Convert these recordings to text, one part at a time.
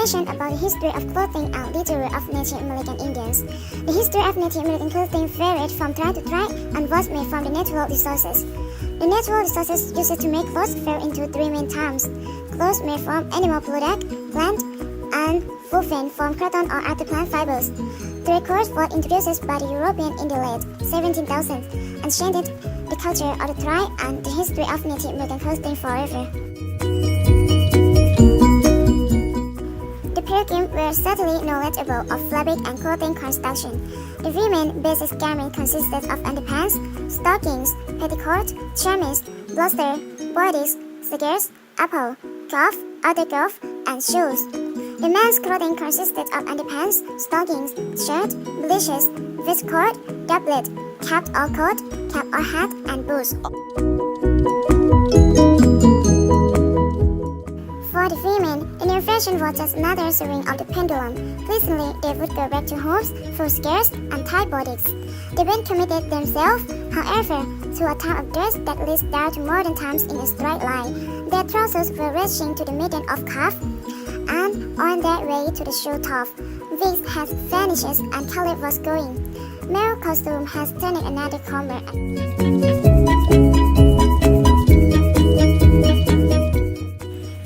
Information about the history of clothing and literature of Native American Indians. The history of Native American clothing varied from tribe to tribe and was made from the natural resources. The natural resources used to make clothes fell into three main terms: clothes made from animal product, plant, and woven from cotton or other plant fibers. Three codes were introduced by the European in the late 17,000s and changed the culture of the tribe and the history of Native American clothing forever. The pilgrims were certainly knowledgeable of fabric and clothing construction. The women's basic garment consisted of underpants, stockings, petticoat, chemise, bluster, bodice, skirts, apple, cuff, outer cuff, and shoes. The men's clothing consisted of underpants, stockings, shirt, breeches, waistcoat, doublet, cap or coat, cap or hat, and boots. For the women, the new fashion was just another swing of the pendulum. Recently, they would go back to hoops, full skirts, and tight bodies. They then committed themselves, however, to a type of dress that leads down to modern times in a straight line. Their trousers were reaching to the middle of calf, and on their way to the shoe top. Wigs has vanished and color was going. Male costume has turned another corner.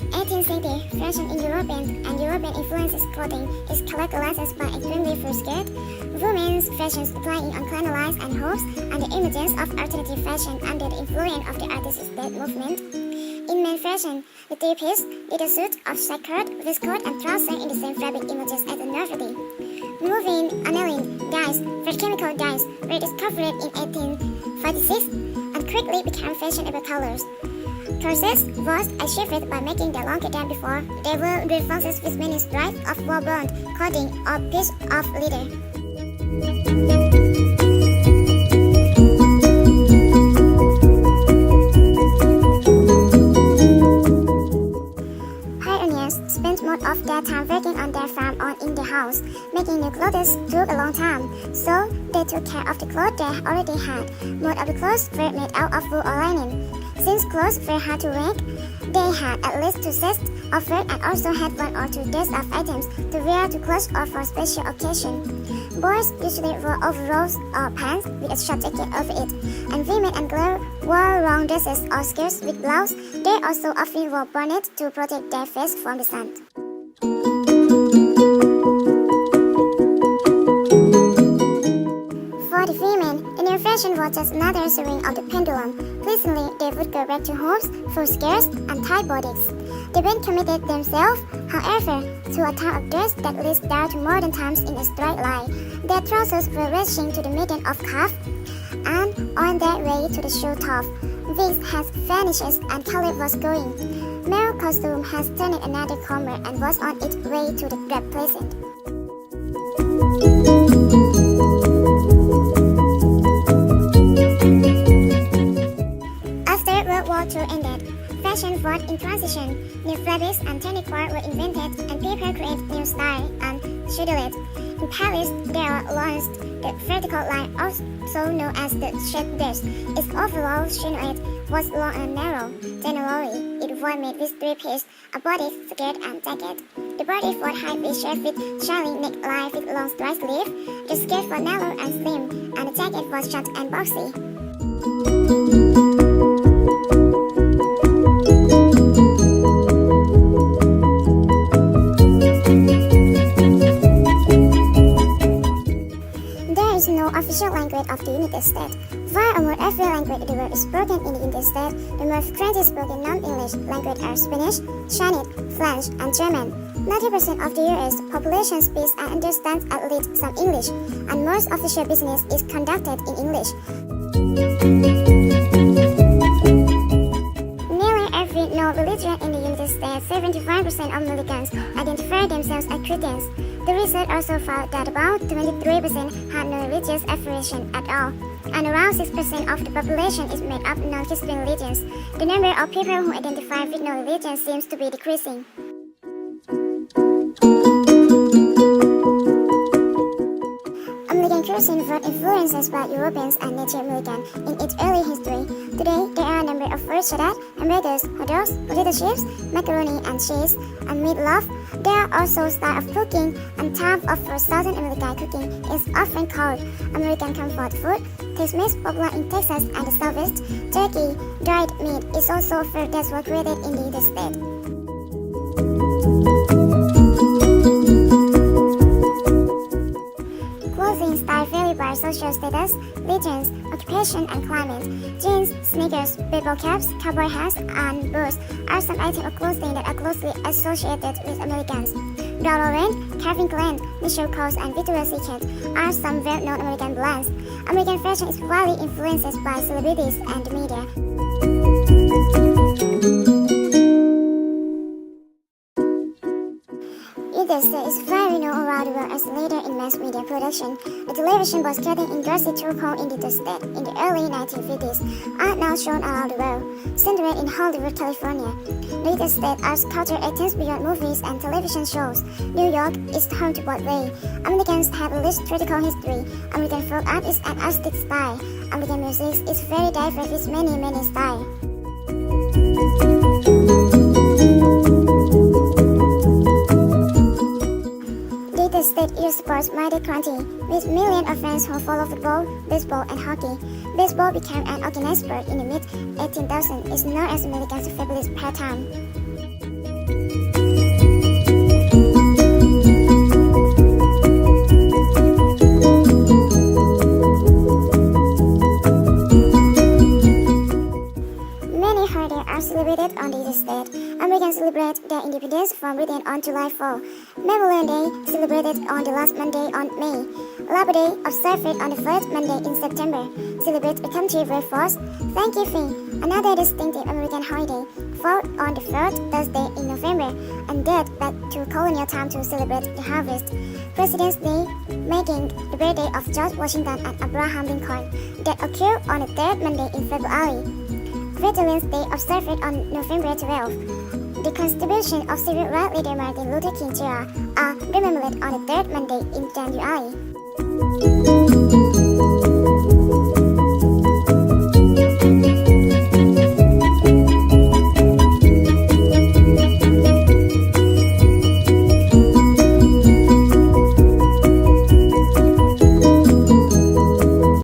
1860, fashion in European and European influences clothing is characterized by extremely full skirt, women's fashions playing on crinoline and hoops, and the emergence of alternative fashion under the influence of the artistic movement. In men fashion, the three-piece, little suit of shirt, waistcoat, and trousers in the same fabric emerges as a novelty. Moving aniline dyes, fresh chemical dyes, were discovered in 1846 and quickly became fashionable colors. Corsets was achieved by making them longer than before. They were reinforced with many stripes of wool-bound clothing or piece of leather. Spent most of their time working on their farm or in the house. Making new clothes took a long time, so they took care of the clothes they already had. Most of the clothes were made out of wool or linen. Since clothes were hard to make, they had at least 2 sets of work and also had 1 or 2 days of items to wear to church or for special occasion. Boys usually wore overalls or pants with a short jacket over it, and women and girls wore long dresses or skirts with blouse. They also often wore bonnets to protect their face from the sun. For the women, the new fashion was just another swing of the pendulum. Recently, they would go back to hoops, full skirts, and tight bodies. They then committed themselves, however, to a type of dress that leads down to modern times in a straight line. Their trousers were reaching to the middle of calf, and on their way to the shoe top. Wigs has vanished and color was going. Male costume has turned another corner and was on its way to the grab present. After World War II ended, fashion was in transition. New fabrics and techniques were invented, and people created new style and silhouette. In Paris, there launched the vertical line, also known as the shirt dress. Its overall silhouette was long and narrow. Generally, it was made with 3 pieces: a bodice, skirt, and jacket. The bodice was high V-shaped with shiny neckline with long straight sleeve. The skirt was narrow and slim, and the jacket was short and boxy. No official language of the United States. While almost every language in the world is spoken in the United States, the most frequently spoken non-English languages are Spanish, Chinese, French, and German. 90% of the U.S. population speaks and understands at least some English, and most official business is conducted in English. Nearly every non-religion in the United States, 75% of Americans identify themselves as Christians. The research also found that about 23% had no religious affiliation at all, and around 6% of the population is made up of non-Christian religions. The number of people who identify with no religion seems to be decreasing. American cuisine food influences by Europeans and Native American in its early history. Today, there are a number of foods such as hamburgers, hot dogs, potato chips, macaroni and cheese, and meatloaf. There are also styles of cooking, and type of food Southern American cooking is often called American comfort food. Tex-Mex, popular in Texas and the Southwest. Turkey, dried meat, is also a food that was created in the United States. Clothing style vary by social status, religions, occupation, and climate. Jeans, sneakers, baseball caps, cowboy hats, and boots are some items of clothing that are closely associated with Americans. Ralph Lauren, Calvin Klein, Michael Kors, and Victoria's Secret are some well-known American brands. American fashion is widely influenced by celebrities and the media. United States is very known around the world as a leader in mass media production. The television was getting engrossed to home in the United States in the early 1950s are now shown around the world, centered in Hollywood, California. The United States arts culture extends beyond movies and television shows. New York is home to Broadway. Americans have a rich theatrical history. American folk art is an artistic style. American music is very diverse with many styles. The state year supports mighty country, with millions of fans who follow football, baseball, and hockey. Baseball became an organized sport in the mid-1800s. It's known as America's favorite pastime. Many holidays are celebrated on the state. Americans celebrate their independence from Britain on July 4. Memorial Day celebrated on the last Monday on May. Labor Day observed on the first Monday in September. Celebrate the country very fast. Thanksgiving, another distinctive American holiday, fall on the third Thursday in November and date back to colonial time to celebrate the harvest. President's Day, making the birthday of George Washington and Abraham Lincoln, that occurred on the third Monday in February. Veterans Day observed on November 12. The contribution of civil rights leader Martin Luther King Jr. are remembered on the third Monday in January.